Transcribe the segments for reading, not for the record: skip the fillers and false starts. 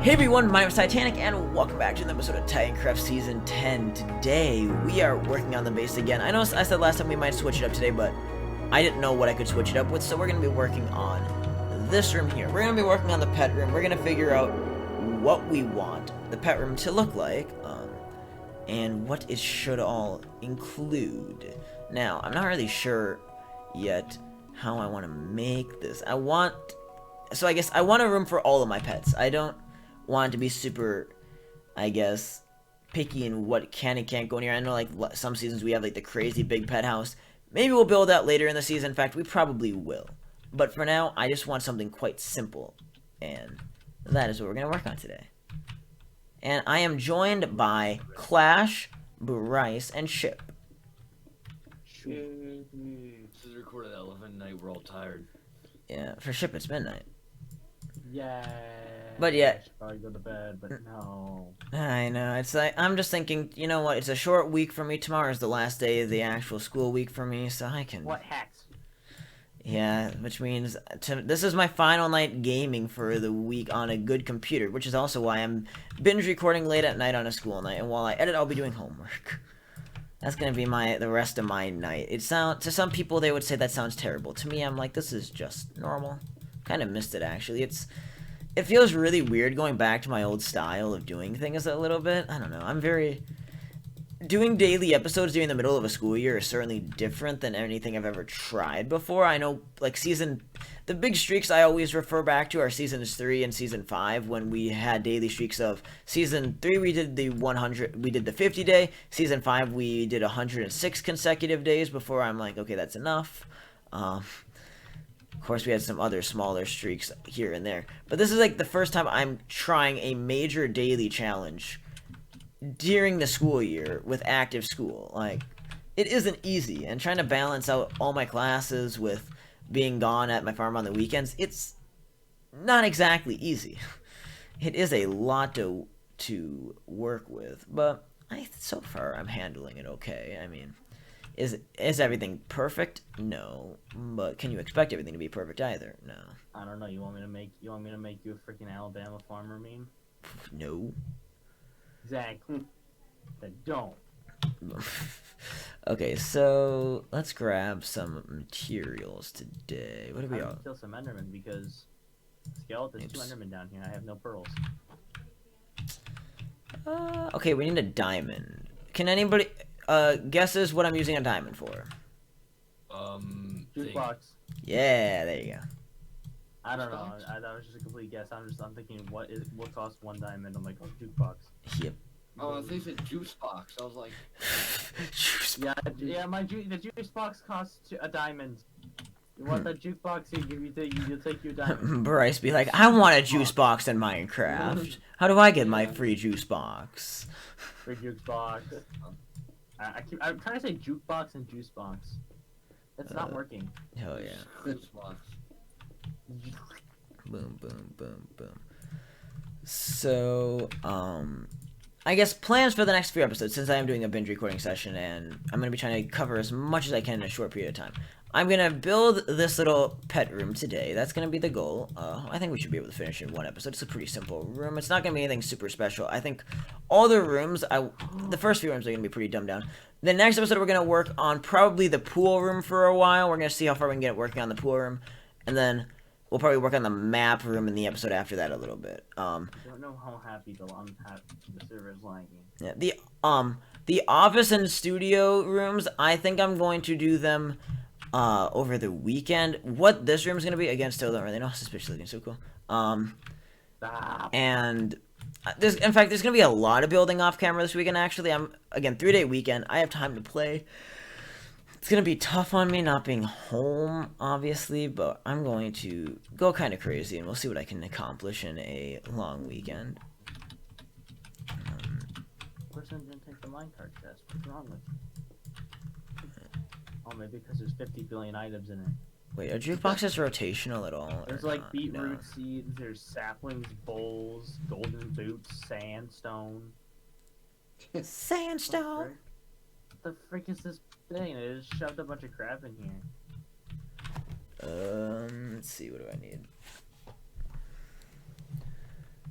Hey everyone, my name is Titanic, and welcome back to an episode of Titancraft Season 10. Today, we are working on the base again. I know I said last time we might switch it up today, but I didn't know what I could switch it up with, so we're going to be working on this room here. We're going to be working on the pet room. We're going to figure out what we want the pet room to look like, and what it should all include. Now, I'm not really sure yet how I want to make this. So I guess I want a room for all of my pets. I don't want to be super, I guess, picky in what can and can't go in here. I know, like, some seasons we have, like, the crazy big pet house. Maybe we'll build that later in the season. In fact, we probably will. But for now, I just want something quite simple. And that is what we're going to work on today. And I am joined by Clash, Bryce, and Ship. This is recorded at 11 night. We're all tired. Yeah, for Ship, it's midnight. Yeah. But yeah. I should probably go to bed, but no. I know. It's like, I'm just thinking, you know what? It's a short week for me. Tomorrow is the last day of the actual school week for me, so I can. What hacks? Yeah, which means this is my final night gaming for the week on a good computer, which is also why I'm binge recording late at night on a school night, and while I edit, I'll be doing homework. That's gonna be the rest of my night. To some people they would say that sounds terrible. To me, I'm like, this is just normal. Kind of missed it actually. It feels really weird going back to my old style of doing things a little bit. I don't know. Doing daily episodes during the middle of a school year is certainly different than anything I've ever tried before. I know, like, the big streaks I always refer back to are seasons 3 and season 5, when we had daily streaks of season 3 we did the 50 day, season 5 we did 106 consecutive days before I'm like, okay, that's enough. Of course, we had some other smaller streaks here and there. But this is like the first time I'm trying a major daily challenge during the school year with active school. Like, it isn't easy. And trying to balance out all my classes with being gone at my farm on the weekends, it's not exactly easy. It is a lot to work with. But so far, I'm handling it okay. I mean, is everything perfect? No. But can you expect everything to be perfect either? No. I don't know. You want me to make you a freaking Alabama farmer meme? No. Exactly. Then don't. Okay, so let's grab some materials today. What do we all? Kill some Enderman because there's 2 Endermen down here. I have no pearls. Okay, we need a diamond. Can anybody guesses what I'm using a diamond for? Jukebox. Yeah, there you go. I don't know. That was just a complete guess. I'm thinking what costs 1 diamond. I'm like, oh, jukebox. Yep. Oh, I think it's juice box. I was like, Juice box. Yeah. The juice box costs a diamond. You want that jukebox? You'll take your diamond. Bryce be like, I want a juice box in Minecraft. How do I get my free juice box? Free jukebox. I'm trying to say jukebox and juice box. It's not working. Oh yeah. juice box. Boom, boom, boom, boom. So, I guess plans for the next few episodes, since I am doing a binge recording session and I'm going to be trying to cover as much as I can in a short period of time. I'm going to build this little pet room today. That's going to be the goal. I think we should be able to finish in 1 episode. It's a pretty simple room. It's not going to be anything super special. I think all the rooms, the first few rooms are going to be pretty dumbed down. The next episode, we're going to work on probably the pool room for a while. We're going to see how far we can get working on the pool room. And then we'll probably work on the map room in the episode after that a little bit. I don't know how happy the server is lagging. Yeah, the office and studio rooms, I think I'm going to do them over the weekend. What this room is going to be, again, still don't really know. Suspicious looking, so cool. And in fact, there's going to be a lot of building off camera this weekend, actually. Again, 3-day weekend. I have time to play. It's going to be tough on me not being home, obviously, but I'm going to go kind of crazy, and we'll see what I can accomplish in a long weekend. Person didn't take the minecart test. What's wrong with you? Oh, maybe because there's 50 billion items in it. Wait, are jukeboxes rotational at all? There's like beetroot seeds, there's saplings, bowls, golden boots, sandstone. Sandstone? What the frick is this thing? They just shoved a bunch of crap in here. Let's see, what do I need?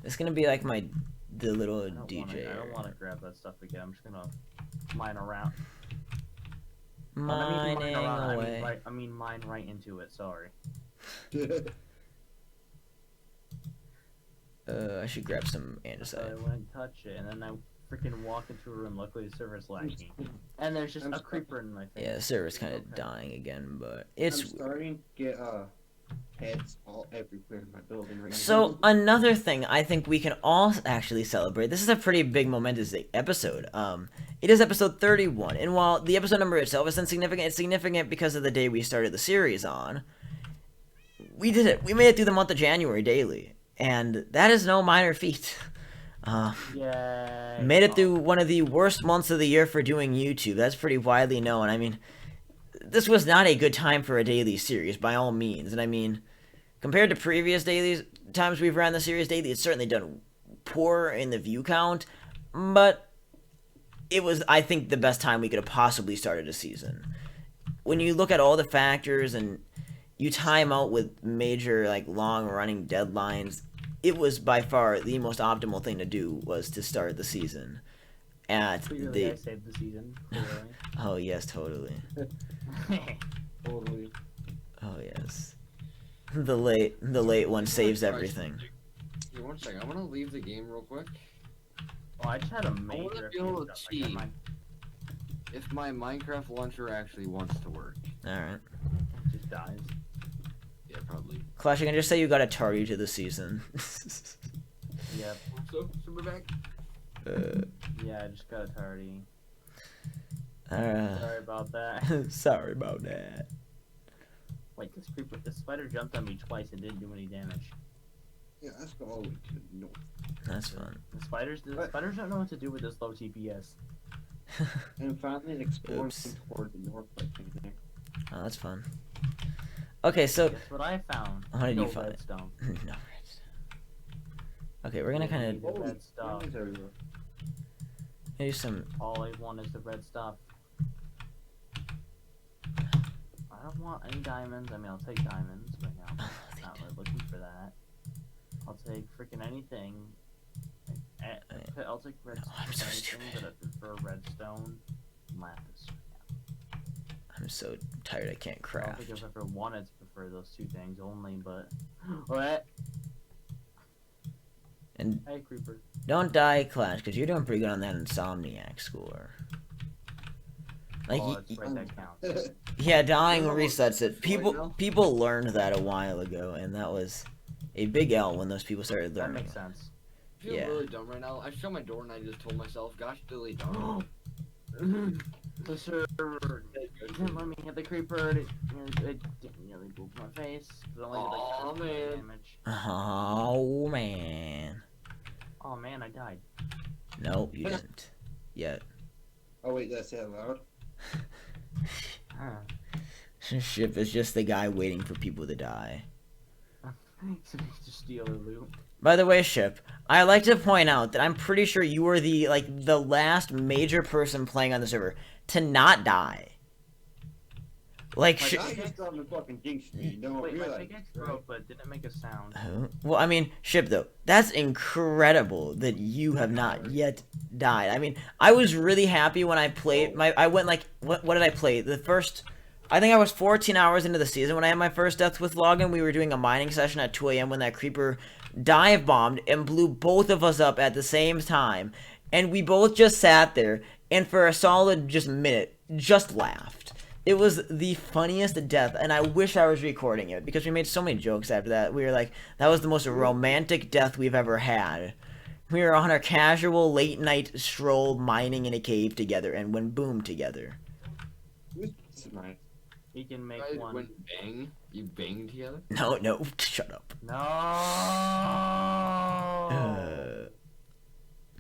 It's gonna be like the little I don't DJ. I don't want to grab that stuff again. I'm just gonna mine around. Mining away. I mean mine right into it. Sorry. I should grab some So I andesite. wouldn't touch it, and then I freaking walk into a room. Luckily, the server's lagging, and there's just a creeper in my face. Yeah, the server's kind of Okay. dying again, but it's I'm starting to get heads all everywhere in my building right so now. another thing I think we can all actually celebrate. This is a pretty big momentous episode. It is episode 31, and while the episode number itself is insignificant, it's significant because of the day we started the series on. We did it. We made it through the month of January daily, and that is no minor feat. Yay! Made it through one of the worst months of the year for doing YouTube. That's pretty widely known. I mean, this was not a good time for a daily series by all means, and I mean, compared to previous daily times we've ran the series daily, it's certainly done poor in the view count, but it was, I think, the best time we could have possibly started a season. When you look at all the factors and you time out with major, like, long-running deadlines, it was by far the most optimal thing to do was to start the season at Clearly, I saved the season. Clearly. Oh yes, totally. Totally. Oh yes. The late one saves everything. Hey, one second. I want to leave the game real quick. Oh, I just had a wanna major. be able to stuff. cheat. If my Minecraft launcher actually wants to work. Alright. It just dies. Yeah, probably. Clash, you can just say you got a tardy to the season. Yep. So we're back. Yeah, I just got a tardy. Uh, Sorry about that. sorry about that. Wait, this spider jumped on me twice and didn't do any damage. Yeah, let's go all the way to the north. That's fun. The spiders don't know what to do with this low TPS. And finally exploring Oops. toward the north, I think. Oh, that's fun. Okay, so Guess what I found? How did you No find it? redstone. no. Okay, we're gonna kind of The red stuff. diamonds everywhere. do some. All I want is the red stuff. I don't want any diamonds. I mean, I'll take diamonds right now. I'm not really looking for that. I'll take freaking anything. I'll take redstone. No, I'm so anything, stupid. but I prefer redstone. Lapis. I'm so tired. I can't I don't craft. think I've ever wanted to prefer those two things only, but what? And Hey, creeper. don't die, Clash, because you're doing pretty good on that Insomniac score. Like, Oh, that's right, that counts. yeah, dying You know what- resets it. right now? People learned that a while ago, and that was a big L when those people started That learning. makes sense. I feel Yeah. really dumb right now. I shut my door and I just told myself, gosh, delete dumb. The server didn't let me hit the creeper. It didn't really boop my face. It only did Aw, like 30 man. damage. Oh man. Oh man, I died. Nope, you didn't. Yet. Oh wait, did I say it loud? Ship is just the guy waiting for people to die. Just steal the loot. By the way, Ship, I like to point out that I'm pretty sure you were the last major person playing on the server to not die. Like, I just got the fucking jinx me. You don't Wait, my realize. pickaxe broke, but it didn't make a sound. well, I mean, Ship though, that's incredible that you have not yet died. I mean, I was really happy when I played I went like, what did I play? The first, I think I was 14 hours into the season when I had my first death with login. We were doing a mining session at 2 a.m. when that creeper dive bombed and blew both of us up at the same time. And we both just sat there and for a solid just minute, just laughed. It was the funniest death, and I wish I was recording it, because we made so many jokes after that. We were like, that was the most romantic death we've ever had. We were on our casual late-night stroll mining in a cave together, and went boom together. This is nice. He can You make guys one. went bang? You banged together? No, shut up. No.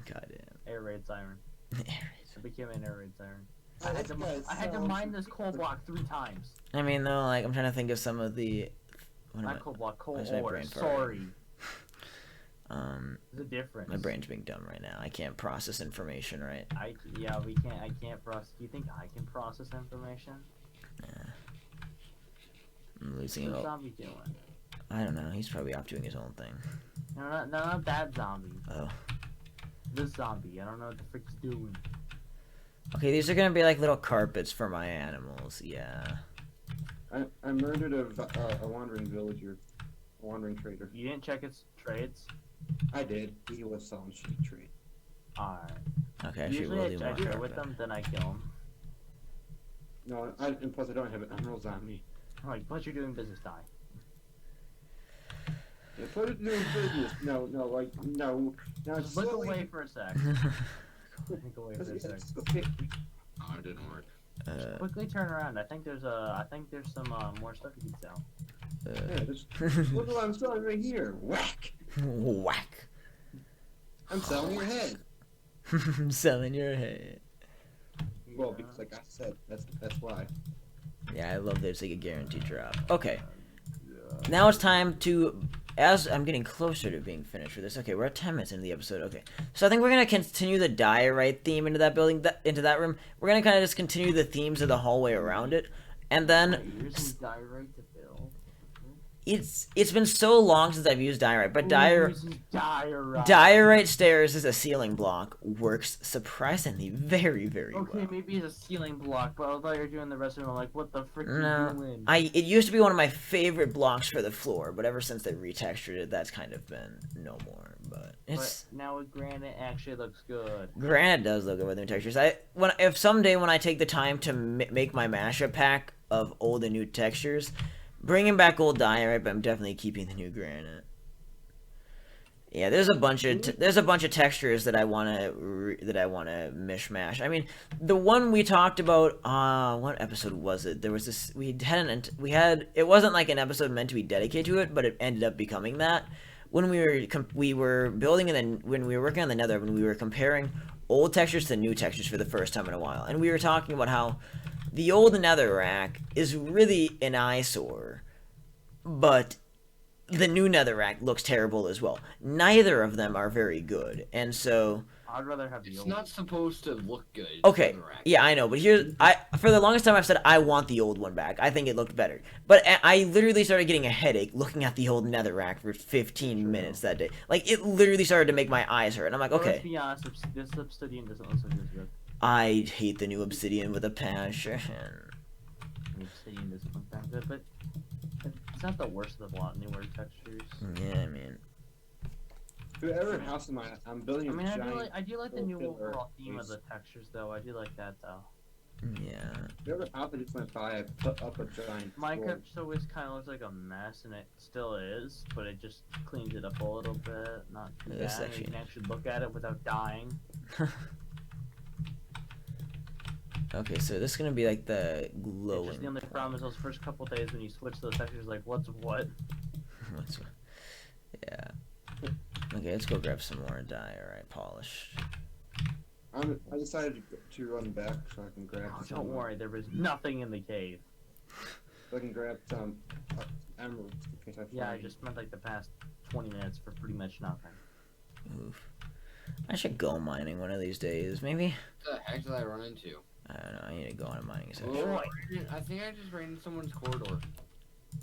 Goddamn. Air raid siren. It became an air raid siren. Oh, I had to mine this coal block 3 times. I mean, though, like, I'm trying to think of some of the... What am Not I- coal block, coal why is my ore. brain farting? Sorry. There's a difference. My brain's being dumb right now. I can't process information right. I can't process. Do you think I can process information? I'm losing What's it. zombie doing? I don't know. He's probably off doing his own thing. No, not that zombie. Oh. This zombie. I don't know what the frick's doing. Okay, these are gonna be like little carpets for my animals. Yeah. I murdered a wandering villager, a wandering trader. You didn't check its trades? I did. He was selling shitty trade. Alright. Okay, actually, Usually we'll do I more trade with carpet. them, then I kill them. No, and plus I don't have emeralds on me. I'm like, but you're doing business, die. Yeah, put it doing business. No, like no. Now Just look slowly- away for a sec. Look away for a sec. Oh, it didn't work. Quickly turn around. I think there's some more stuff you can sell. Yeah, just look what I'm selling right here. Whack! Whack. I'm selling your head. Selling your head. Well, because like I said, that's why. Yeah, I love there's like a guaranteed drop. Okay. Now it's time to, as I'm getting closer to being finished with this. Okay, we're at 10 minutes into the episode. Okay, so I think we're gonna continue the diorite theme into that building, into that room. We're gonna kind of just continue the themes of the hallway around it, and then You're using diorite to build. it's been so long since I've used diorite, but diorite stairs as a ceiling block works surprisingly very well. Okay, maybe it's a ceiling block, but I thought you were doing the rest of them. I'm like, what the frick No, are you doing? it used to be one of my favorite blocks for the floor, but ever since they retextured it, that's kind of been no more. But it's But now with granite, actually looks good. granite does look good with new textures. If someday when I take the time to make my mashup pack of old and new textures, bringing back old diorite, but I'm definitely keeping the new granite. Yeah, there's a bunch of textures that I wanna mishmash. I mean, the one we talked about, what episode was it? There was this it wasn't like an episode meant to be dedicated to it, but it ended up becoming that. When we were building when we were working on the Nether, when we were comparing old textures to new textures for the first time in a while, and we were talking about how the old netherrack is really an eyesore, but the new netherrack looks terrible as well. Neither of them are very good, and so I'd rather have the It's old. not supposed to look good. okay, Netherrack. yeah, I know, but for the longest time I've said I want the old one back. I think it looked better, but I literally started getting a headache looking at the old netherrack for 15 minutes that day. Like, it literally started to make my eyes hurt, and I'm like, But okay, let's be honest, this obsidian doesn't look so good. I hate the new obsidian with a passion. The obsidian doesn't look that good, but it's not the worst of the lot. Newer textures. Yeah, I mean, Whoever house of mine, I'm building I mean, a giant. I do like the new little pillar overall theme of piece. the textures, though. I do like that, though. yeah. Whoever house I just went by, I put up a giant. Minecraft just always kind of looks like a mess, and it still is, but it just cleans it up a little bit. Not too This bad. actually- You can actually look at it without dying. Okay, so this is gonna be like the It's glowing. just the only problem is those first couple days when you switch those textures, like, what's what? Yeah. Okay, let's go grab some more diorite polish. I decided to run back so I can grab. Oh, some, don't worry, there was nothing in the cave. So I can grab some emeralds in case I find. Yeah, I just spent like the past 20 minutes for pretty much nothing. Oof. I should go mining one of these days. Maybe. What the heck did I run into? I don't know. I need to go on a mining session. Oh, I think I just ran into someone's corridor.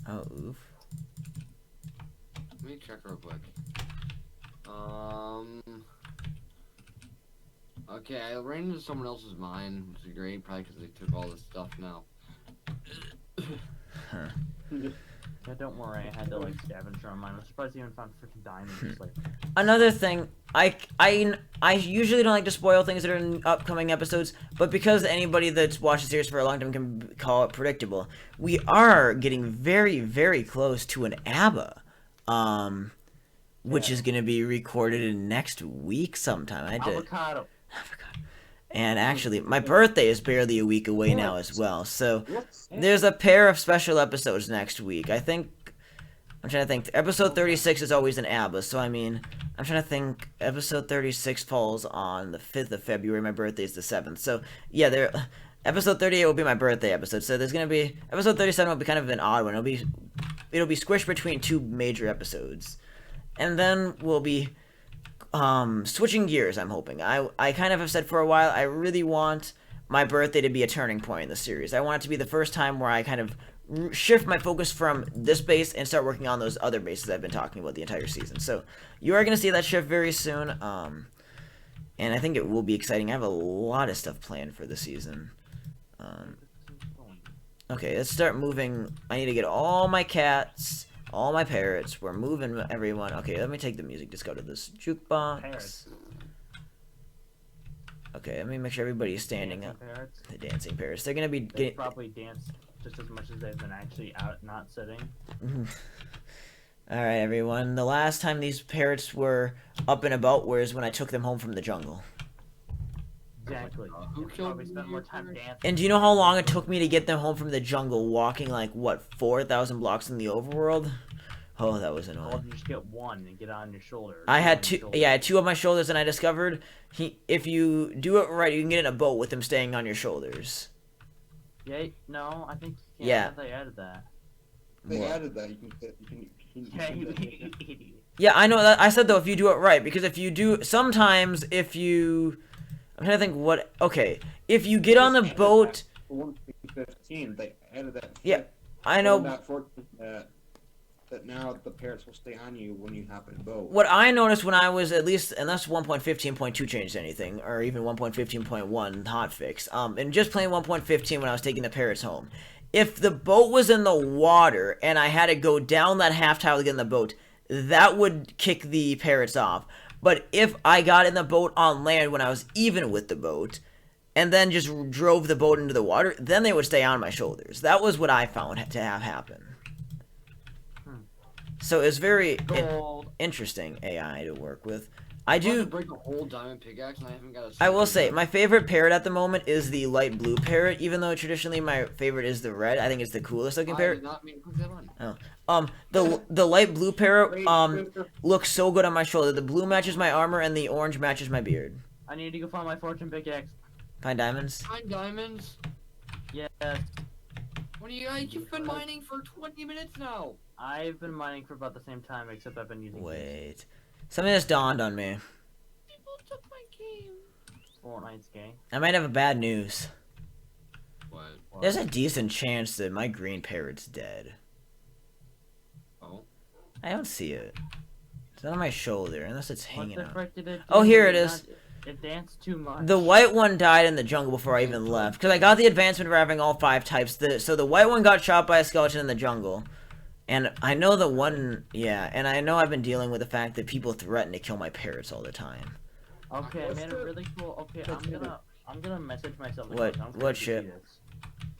Oh, oof. Let me check real quick. Okay, I ran into someone else's mine, which is great, probably because they took all this stuff now. Huh. Yeah, don't worry, I had to like scavenge around mine. I'm surprised I even found freaking diamonds. Like, Another thing, I usually don't like to spoil things that are in upcoming episodes, but because anybody that's watched the series for a long time can call it predictable, we are getting very close to an ABBA, which is going to be recorded in next week sometime. avocado. And actually, my birthday is barely a week away now as well, so there's a pair of special episodes next week. I'm trying to think. Episode 36 is always an ABBA, so I mean, I'm trying to think. Episode 36 falls on the 5th of February. My birthday is the 7th. So, yeah, episode 38 will be my birthday episode. So there's going to be... Episode 37 will be kind of an odd one. It'll be squished between two major episodes. And then we'll be switching gears, I'm hoping. I kind of have said for a while, I really want my birthday to be a turning point in the series. I want it to be the first time where I kind of shift my focus from this base and start working on those other bases I've been talking about the entire season. So you are going to see that shift very soon, and I think it will be exciting. I have a lot of stuff planned for the season. Okay, let's start moving. I need to get all my cats, all my parrots. We're moving everyone. Okay, let me take the music. Just go to this jukebox. Parrots. Okay, let me make sure everybody's standing up. Parrots. The dancing parrots. They're gonna be They getting. probably dance just as much as they've been actually out, not sitting. Alright, everyone. The last time these parrots were up and about was when I took them home from the jungle. Exactly. Who They killed probably spent more time parrots? dancing. And do you know how long it took me to get them home from the jungle, walking like, what, 4,000 blocks in the overworld? Oh, that was Or annoying. you just get one and get it on your shoulder. I had Two two, on your yeah, I had shoulder. 2 on my shoulders, and I discovered if you do it right, you can get in a boat with them staying on your shoulders. Yeah, no, I think Yeah. I thought they added that. They What? added that. You can Yeah, you do that. idiot. Yeah, I know that. I said though, if you do it right, because if you do, sometimes if you, I'm trying to think what. Okay, if you get on the Just added boat, that for 1.15, they added that. Yeah, I I'm know. not fortunate that now the parrots will stay on you when you hop in a boat. What I noticed when I was at least, unless 1.15.2 changed anything, or even 1.15.1 hotfix, and just playing 1.15 when I was taking the parrots home, if the boat was in the water and I had to go down that half tile to get in the boat, that would kick the parrots off. But if I got in the boat on land when I was even with the boat, and then just drove the boat into the water, then they would stay on my shoulders. That was what I found to have happen. So it's very Gold. interesting AI to work with. I I'm about to do. break a whole diamond pickaxe and I haven't got a I will single say diamond. my favorite parrot at the moment is the light blue parrot. Even though traditionally my favorite is the red, I think it's the coolest looking I parrot. did not mean to click that one. The light blue parrot looks so good on my shoulder. The blue matches my armor and the orange matches my beard. I need to go find my fortune pickaxe. Find diamonds. Find diamonds. Yes. What are you guys? You've been mining for 20 minutes now. I've been mining for about the same time, except I've been using Wait, something just dawned on me. People took my game. Fortnite's game. I might have a bad news. What? There's a decent chance that my green parrot's dead. Oh. I don't see it. It's not on my shoulder, unless it's What hanging the out. frick did it Oh, do? here it is. It danced too much. The white one died in the jungle before I even left. Because I got the advancement for having all 5 types. So the white one got shot by a skeleton in the jungle. And I know the one... Yeah, and I know I've been dealing with the fact that people threaten to kill my parrots all the time. Okay, I What's made a the- really cool. Okay, what's I'm gonna message myself. What- I'm what curious to ship? see this.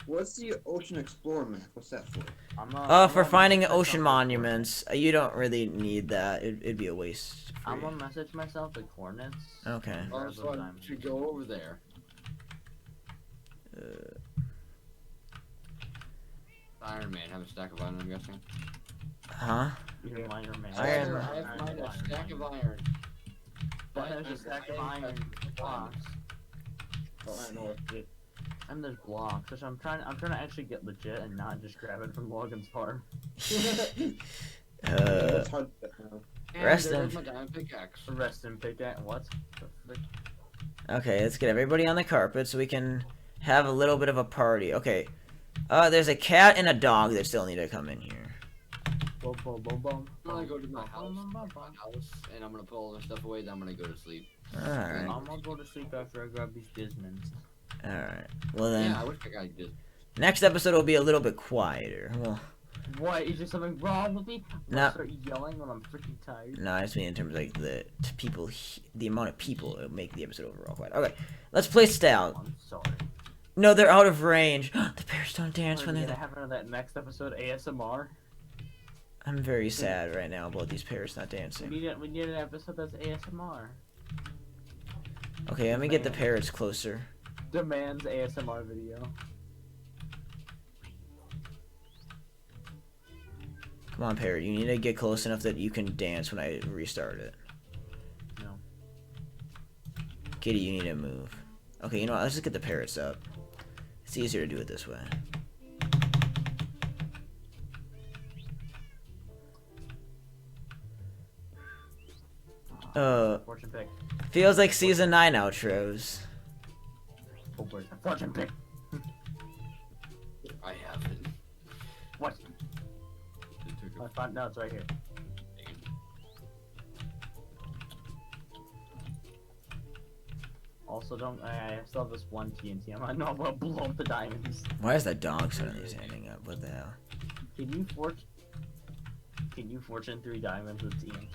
What's the Ocean Explorer map? What's that for? I'm For gonna finding message ocean myself the monuments. You don't really need that. It'd be a waste. coordinates. I'm gonna message myself the coordinates. Okay. Grab Also, those I diamonds. should go over there. Iron Man, have a stack of iron, I'm guessing. Huh? You're Iron Man. Iron I have mined a stack of iron. But There's a stack of iron blocks. Oh, I know what it And there's blocks, which I'm trying to actually get legit and not just grab it from Logan's farm. It's hard to get now. And Rest there's in- my diamond pickaxe. Rest in pickaxe. What? The frick? Okay, let's get everybody on the carpet so we can have a little bit of a party. Okay. There's a cat and a dog that still need to come in here. Boom, boom, boom, boom. I'm gonna go to my Boom, house, boom, boom, boom. and I'm gonna put all this stuff away, then I'm gonna go to sleep. Alright. I'm gonna go to sleep after I grab these Dismans. Alright. Well then, Yeah, I wish I got this. next episode will be a little bit quieter. Well, What? Is there something wrong with me? No. I start yelling when I'm freaking tired. no, I just mean in terms of like the amount of people that make the episode overall quiet. Okay, let's play style. I'm sorry. No, they're out of range. The bears don't dance when We're they're gonna there. have that next episode ASMR. I'm very sad right now about these parrots not dancing. We need an episode that's ASMR. Okay, let me get the parrots closer. Demands ASMR video. Come on, parrot. You need to get close enough that you can dance when I restart it. No. Kitty, you need to move. Okay, you know what? Let's just get the parrots up. It's easier to do it this way. Fortune pick. Feels like season 9 outros. Fortune pick. I haven't. found no, it's right here. Also, don't. I still have this one TNT. I'm not gonna blow up the diamonds. Why is that dog suddenly standing up? What the hell? Can you fortune 3 diamonds with TNT?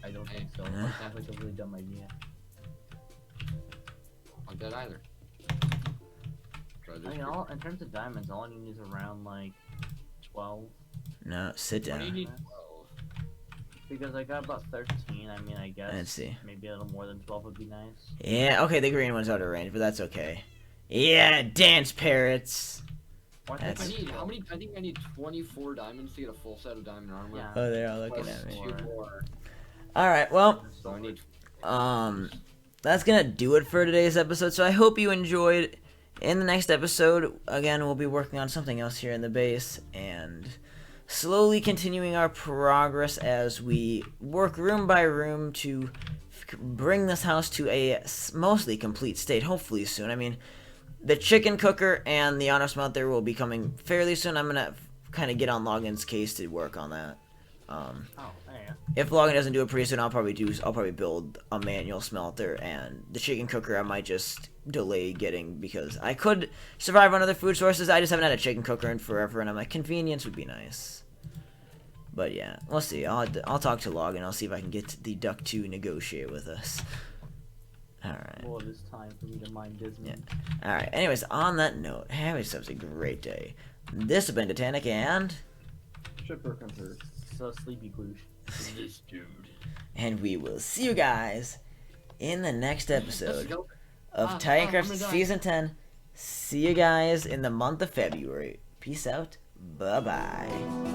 I don't think so. It sounds like a really dumb idea. Not that either. Try this. I mean, in terms of diamonds, all I need is around like 12. No, sit Why do you down. need 12? Because I got about 13. I mean, I guess Let's see. maybe a little more than 12 would be nice. Yeah, okay, the green one's out of range, but that's okay. Yeah, dance parrots. Or That's- I need how many? I think I need 24 diamonds to get a full set of diamond armor. Yeah. Oh, they're all looking Plus at me. 2 more. Alright, well, So I need. that's gonna do it for today's episode. So I hope you enjoyed. In the next episode, again, we'll be working on something else here in the base and slowly continuing our progress as we work room by room to bring this house to a mostly complete state, hopefully soon. I mean, the chicken cooker and the auto smelter will be coming fairly soon. I'm gonna kind of get on Logan's case to work on that. Oh, yeah. If Logan doesn't do it pretty soon, I'll probably build a manual smelter, and the chicken cooker I might just delay getting because I could survive on other food sources. I just haven't had a chicken cooker in forever, and I'm like, convenience would be nice. But yeah, we'll see. I'll talk to Logan. I'll see if I can get the duck to negotiate with us. Alright. Well, it is time for me to mind Disney. Yeah. Alright, anyways, on that note, have yourselves a great day. This has been Titanic and... Shipwreckhunter. So sleepy gloosh. This dude. And we will see you guys in the next episode go. of I'm Titancraft gonna die. Season 10. See you guys in the month of February. Peace out. Bye-bye.